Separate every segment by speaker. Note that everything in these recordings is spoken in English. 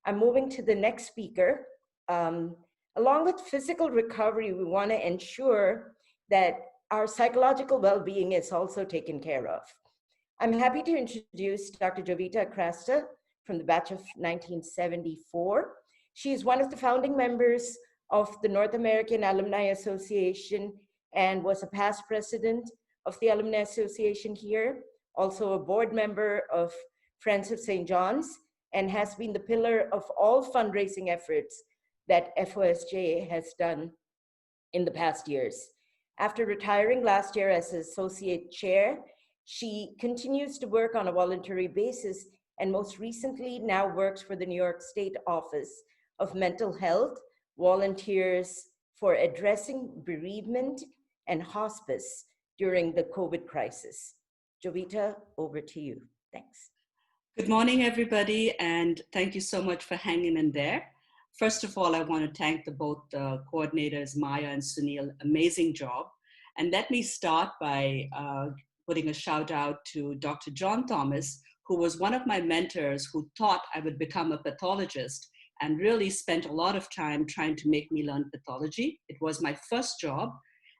Speaker 1: I'm moving to the next speaker. Along with physical recovery, we want to ensure that our psychological well-being is also taken care of. I'm happy to introduce Dr. Jovita Crasta from the batch of 1974. She is one of the founding members of the North American Alumni Association and was a past president of the Alumni Association here, also a board member of Friends of St. John's, and has been the pillar of all fundraising efforts that FOSJ has done in the past years. After retiring last year as associate chair, she continues to work on a voluntary basis and most recently now works for the New York State Office of Mental Health, volunteers for addressing bereavement and hospice during the COVID crisis. Jovita, over to you. Thanks.
Speaker 2: Good morning, everybody, and thank you so much for hanging in there. First of all, I want to thank both the coordinators, Maya and Sunil, amazing job. And let me start by putting a shout out to Dr. John Thomas, who was one of my mentors who thought I would become a pathologist and really spent a lot of time trying to make me learn pathology. It was my first job.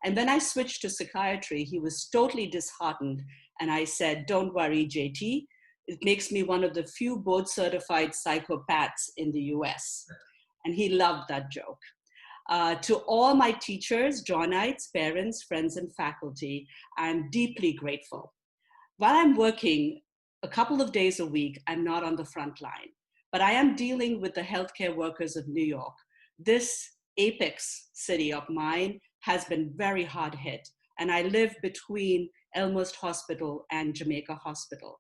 Speaker 2: And when I switched to psychiatry, he was totally disheartened. And I said, don't worry, JT. It makes me one of the few board certified psychopaths in the US. And he loved that joke. To all my teachers, Johnites, parents, friends, and faculty, I'm deeply grateful. While I'm working a couple of days a week, I'm not on the front line, but I am dealing with the healthcare workers of New York. This apex city of mine has been very hard hit, and I live between Elmhurst Hospital and Jamaica Hospital.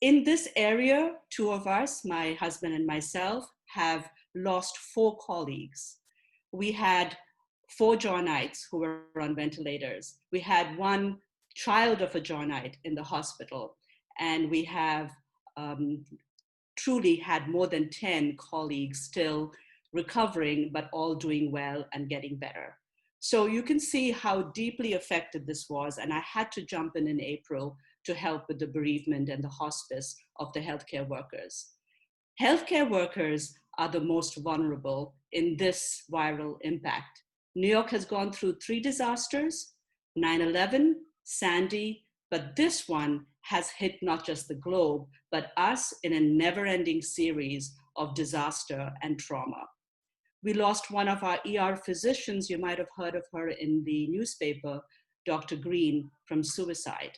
Speaker 2: In this area, two of us, my husband and myself, have lost 4 colleagues. We had 4 Johnites who were on ventilators. We had 1 child of a Johnite in the hospital, and we have truly had more than 10 colleagues still recovering, but all doing well and getting better. So you can see how deeply affected this was, and I had to jump in April to help with the bereavement and the hospice of the healthcare workers. Healthcare workers are the most vulnerable in this viral impact. New York has gone through 3 disasters, 9/11, Sandy, but this one has hit not just the globe, but us in a never-ending series of disaster and trauma. We lost one of our ER physicians, you might have heard of her in the newspaper, Dr. Green, from suicide.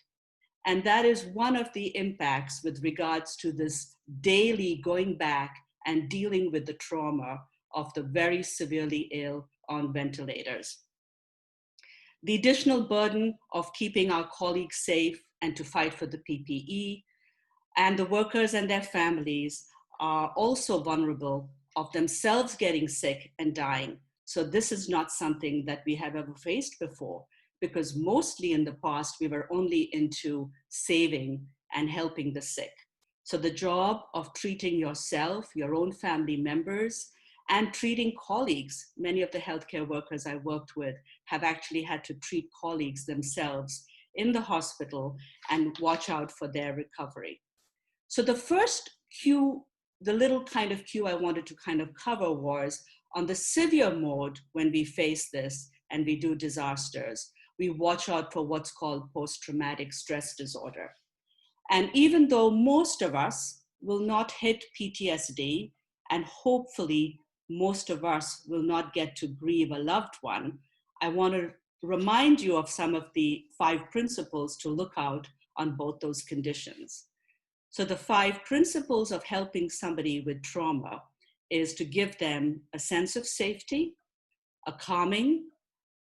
Speaker 2: And that is one of the impacts with regards to this daily going back and dealing with the trauma of the very severely ill on ventilators. The additional burden of keeping our colleagues safe and to fight for the PPE, and the workers and their families are also vulnerable of themselves getting sick and dying. So this is not something that we have ever faced before, because mostly in the past, we were only into saving and helping the sick. So the job of treating yourself, your own family members, and treating colleagues, many of the healthcare workers I worked with have actually had to treat colleagues themselves in the hospital and watch out for their recovery. So the first cue, the little kind of cue I wanted to kind of cover was on the severe mode when we face this and we do disasters, we watch out for what's called post-traumatic stress disorder. And even though most of us will not hit PTSD, and hopefully most of us will not get to grieve a loved one, I want to remind you of some of the 5 principles to look out on both those conditions. So the 5 principles of helping somebody with trauma is to give them a sense of safety, a calming,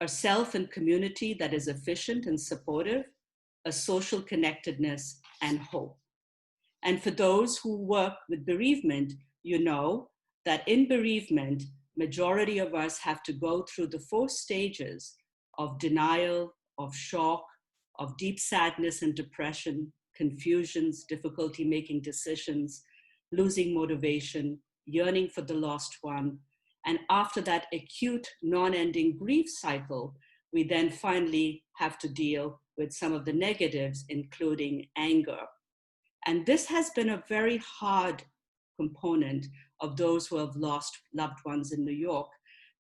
Speaker 2: a self and community that is efficient and supportive, a social connectedness, and hope. And for those who work with bereavement, you know that in bereavement, majority of us have to go through the 4 stages of denial, of shock, of deep sadness and depression, confusions, difficulty making decisions, losing motivation, yearning for the lost one. And after that acute, non-ending grief cycle, we then finally have to deal with some of the negatives, including anger. And this has been a very hard component of those who have lost loved ones in New York,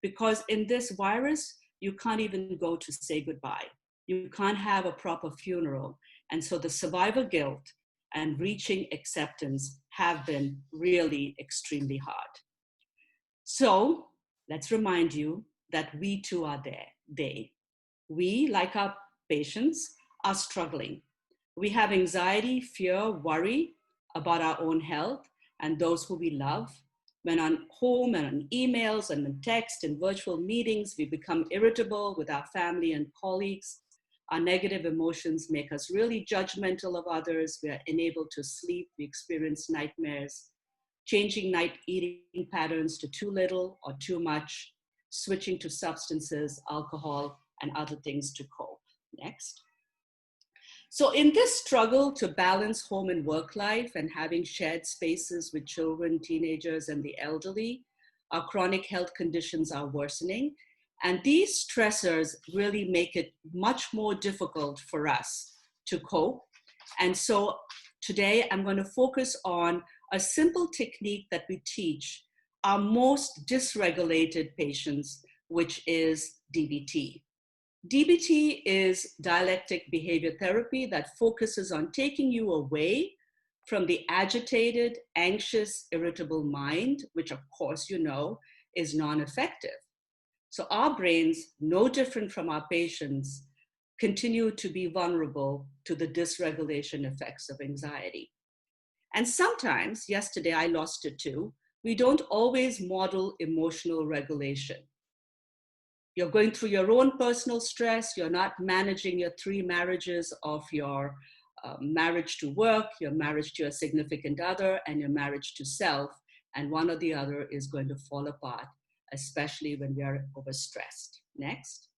Speaker 2: because in this virus, you can't even go to say goodbye. You can't have a proper funeral. And so the survivor guilt and reaching acceptance have been really extremely hard. So let's remind you that we too are there. We, like our patients, are struggling. We have anxiety, fear, worry about our own health and those who we love. When on home and on emails and on text and virtual meetings, we become irritable with our family and colleagues. Our negative emotions make us really judgmental of others. We are unable to sleep. We experience nightmares, changing night eating patterns to too little or too much, switching to substances, alcohol, and other things to cope. Next. So in this struggle to balance home and work life and having shared spaces with children, teenagers, and the elderly, our chronic health conditions are worsening. And these stressors really make it much more difficult for us to cope. And so today I'm going to focus on a simple technique that we teach our most dysregulated patients, which is DBT. DBT is dialectic behavior therapy that focuses on taking you away from the agitated, anxious, irritable mind, which of course you know is non-effective. So our brains, no different from our patients, continue to be vulnerable to the dysregulation effects of anxiety. And sometimes, yesterday I lost it too, we don't always model emotional regulation. You're going through your own personal stress, you're not managing your 3 marriages of your marriage to work, your marriage to a significant other, and your marriage to self, and one or the other is going to fall apart, especially when we are overstressed. Next.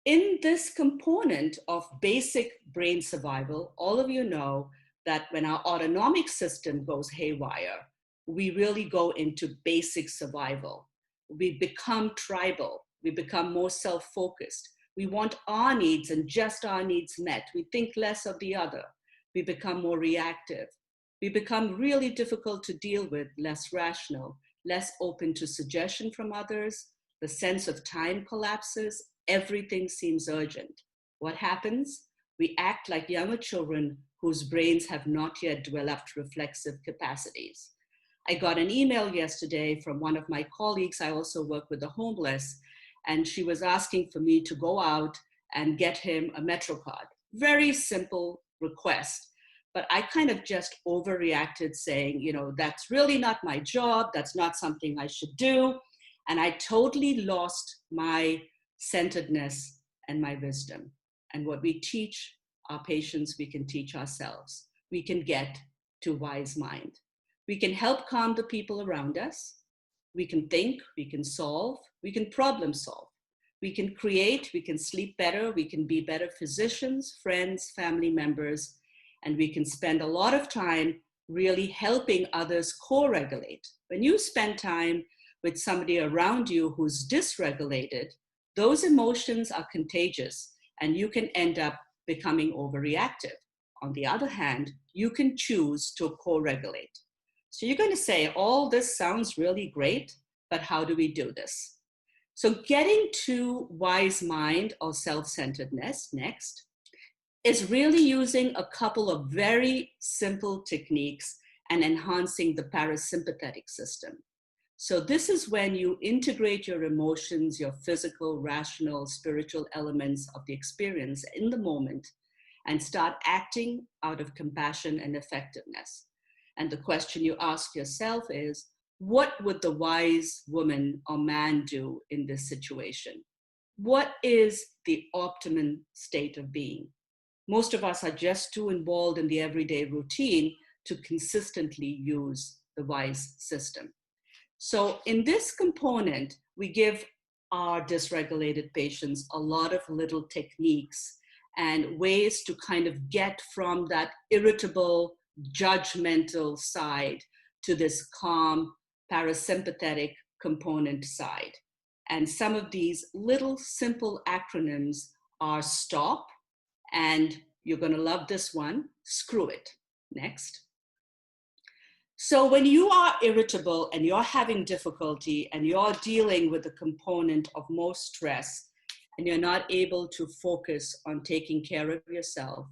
Speaker 2: In this component of basic brain survival, all of you know that when our autonomic system goes haywire, we really go into basic survival. We become tribal. We become more self-focused. We want our needs and just our needs met. We think less of the other. We become more reactive. We become really difficult to deal with, less rational, less open to suggestion from others. The sense of time collapses. Everything seems urgent. What happens? We act like younger children whose brains have not yet developed reflexive capacities. I got an email yesterday from one of my colleagues. I also work with the homeless, and she was asking for me to go out and get him a Metro card. Very simple request, but I kind of just overreacted saying, you know, that's really not my job. That's not something I should do. And I totally lost my centeredness and my wisdom. And what we teach our patients, we can teach ourselves. We can get to wise mind. We can help calm the people around us. We can think, we can solve, we can problem solve. We can create, we can sleep better, we can be better physicians, friends, family members, and we can spend a lot of time really helping others co-regulate. When you spend time with somebody around you who's dysregulated, those emotions are contagious and you can end up becoming overreactive. On the other hand, you can choose to co-regulate. So you're going to say, all this sounds really great, but how do we do this? So getting to wise mind or self-centeredness, next, is really using a couple of very simple techniques and enhancing the parasympathetic system. So this is when you integrate your emotions, your physical, rational, spiritual elements of the experience in the moment and start acting out of compassion and effectiveness. And the question you ask yourself is, what would the wise woman or man do in this situation? What is the optimum state of being? Most of us are just too involved in the everyday routine to consistently use the wise system. So in this component, we give our dysregulated patients a lot of little techniques and ways to kind of get from that irritable, judgmental side to this calm, parasympathetic component side. And some of these little simple acronyms are STOP, and you're going to love this one, screw it. Next. So when you are irritable and you're having difficulty and you're dealing with the component of most stress and you're not able to focus on taking care of yourself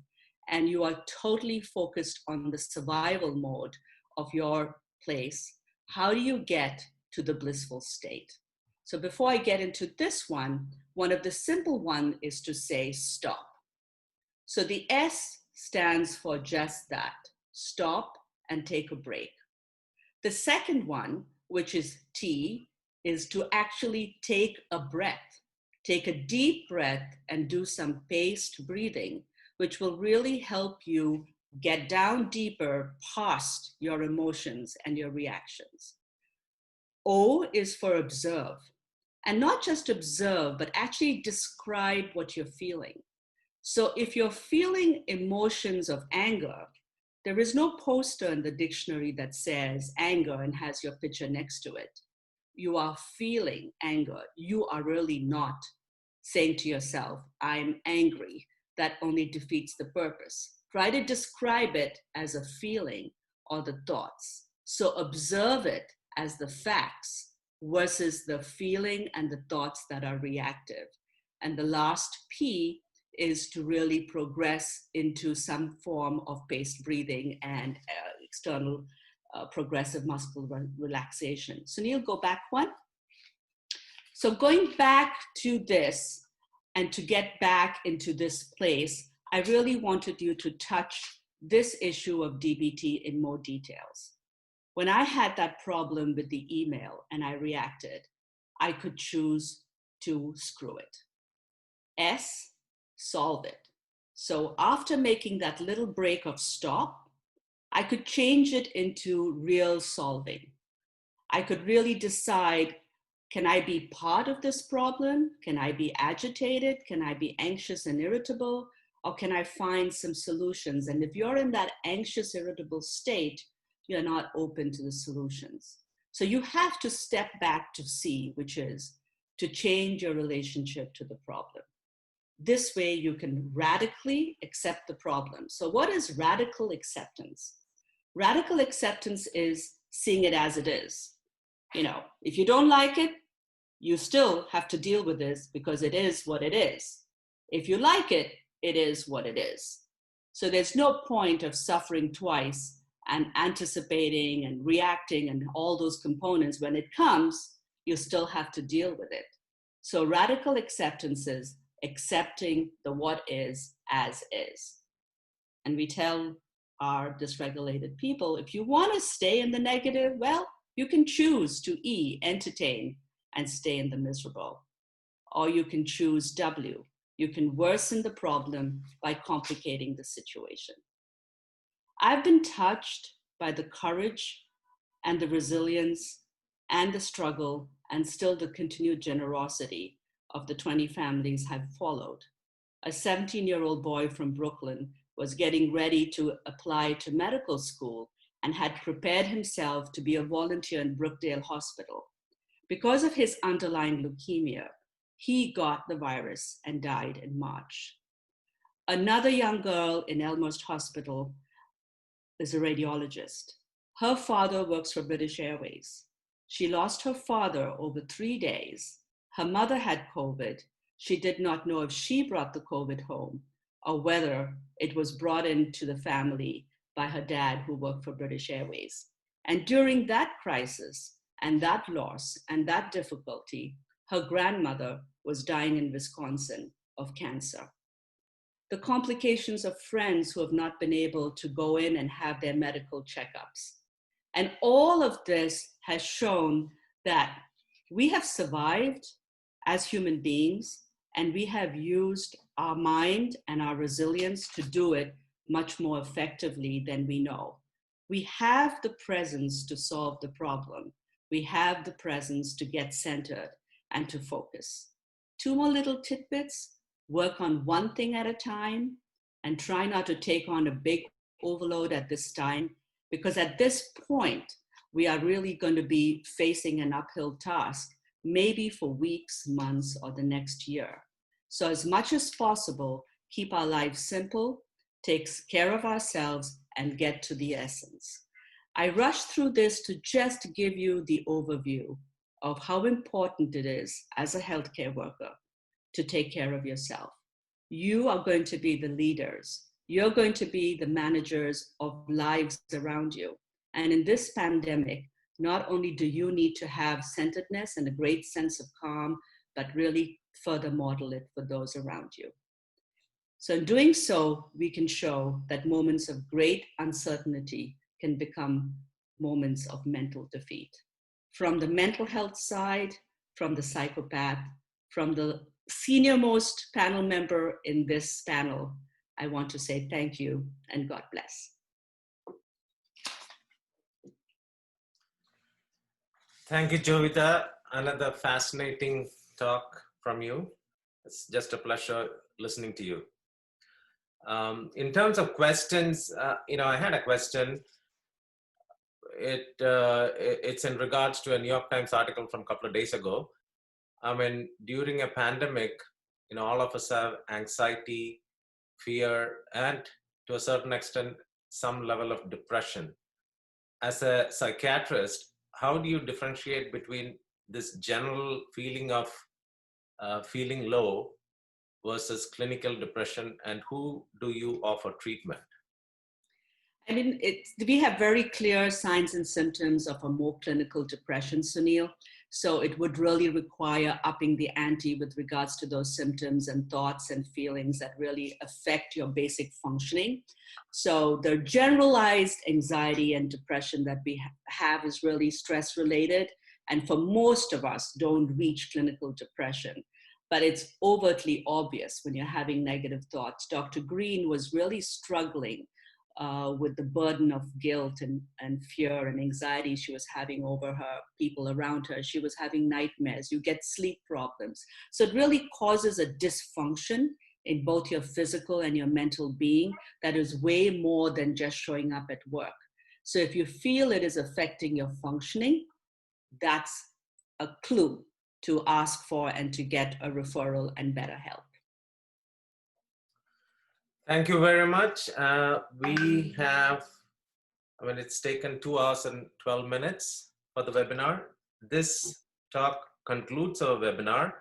Speaker 2: and you are totally focused on the survival mode of your place, how do you get to the blissful state? So before I get into this one of the simple one is to say stop. So the S stands for just that, stop and take a break. The second one, which is T, is to actually take a breath. Take a deep breath and do some paced breathing, which will really help you get down deeper past your emotions and your reactions. O is for observe. And not just observe, but actually describe what you're feeling. So if you're feeling emotions of anger, there is no poster in the dictionary that says anger and has your picture next to it. You are feeling anger. You are really not saying to yourself, I'm angry. That only defeats the purpose. Try to describe it as a feeling or the thoughts. So observe it as the facts versus the feeling and the thoughts that are reactive. And the last P is to really progress into some form of paced breathing and external progressive muscle relaxation. Sunil, go back one. So going back to this and to get back into this place, I really wanted you to touch this issue of DBT in more details. When I had that problem with the email and I reacted, I could choose to screw it. S, solve it. So after making that little break of stop, I could change it into real solving. I could really decide, can I be part of this problem? Can I be agitated? Can I be anxious and irritable? Or can I find some solutions? And if you're in that anxious, irritable state, you're not open to the solutions. So you have to step back to see, which is to change your relationship to the problem. This way you can radically accept the problem. So what is radical acceptance? Radical acceptance is seeing it as it is. You know, if you don't like it, you still have to deal with this because it is what it is. If you like it, it is what it is. So there's no point of suffering twice and anticipating and reacting and all those components. When it comes, you still have to deal with it. So radical acceptance is accepting the what is as is. And we tell our dysregulated people, if you want to stay in the negative, well, you can choose to E, entertain, and stay in the miserable. Or you can choose W. You can worsen the problem by complicating the situation. I've been touched by the courage and the resilience and the struggle and still the continued generosity of the 20 families have followed. A 17-year-old boy from Brooklyn was getting ready to apply to medical school and had prepared himself to be a volunteer in Brookdale Hospital. Because of his underlying leukemia, he got the virus and died in March. Another young girl in Elmhurst Hospital is a radiologist. Her father works for British Airways. She lost her father over 3 days. Her mother had COVID. She did not know if she brought the COVID home or whether it was brought into the family by her dad who worked for British Airways. And during that crisis and that loss and that difficulty, her grandmother was dying in Wisconsin of cancer. The complications of friends who have not been able to go in and have their medical checkups. And all of this has shown that we have survived as human beings, and we have used our mind and our resilience to do it much more effectively than we know. We have the presence to solve the problem. We have the presence to get centered and to focus. 2 more little tidbits. Work on one thing at a time and try not to take on a big overload at this time, because at this point, we are really going to be facing an uphill task, maybe for weeks, months, or the next year. So as much as possible, keep our lives simple, take care of ourselves, and get to the essence. I rushed through this to just give you the overview of how important it is as a healthcare worker to take care of yourself. You are going to be the leaders. You're going to be the managers of lives around you. And in this pandemic, not only do you need to have centeredness and a great sense of calm, but really further model it for those around you. So in doing so, we can show that moments of great uncertainty can become moments of mental defeat. From the mental health side, from the psychopath, from the senior most panel member in this panel, I want to say thank you and God bless.
Speaker 3: Thank you, Jovita. Another fascinating talk from you. It's just a pleasure listening to you. In terms of questions, I had a question. It's in regards to a New York Times article from a couple of days ago. I mean, during a pandemic, all of us have anxiety, fear, and to a certain extent, some level of depression. As a psychiatrist, how do you differentiate between this general feeling of feeling low versus clinical depression, and who do you offer treatment?
Speaker 2: I mean, we have very clear signs and symptoms of a more clinical depression, Sunil. So it would really require upping the ante with regards to those symptoms and thoughts and feelings that really affect your basic functioning. So the generalized anxiety and depression that we have is really stress related. And for most of us, don't reach clinical depression. But it's overtly obvious when you're having negative thoughts. Dr. Green was really struggling with the burden of guilt and fear and anxiety she was having over her people around her. She was having nightmares. You get sleep problems. So it really causes a dysfunction in both your physical and your mental being that is way more than just showing up at work. So if you feel it is affecting your functioning, that's a clue to ask for and to get a referral and better help.
Speaker 3: Thank you very much. We have, it's taken 2 hours and 12 minutes for the webinar. This talk concludes our webinar.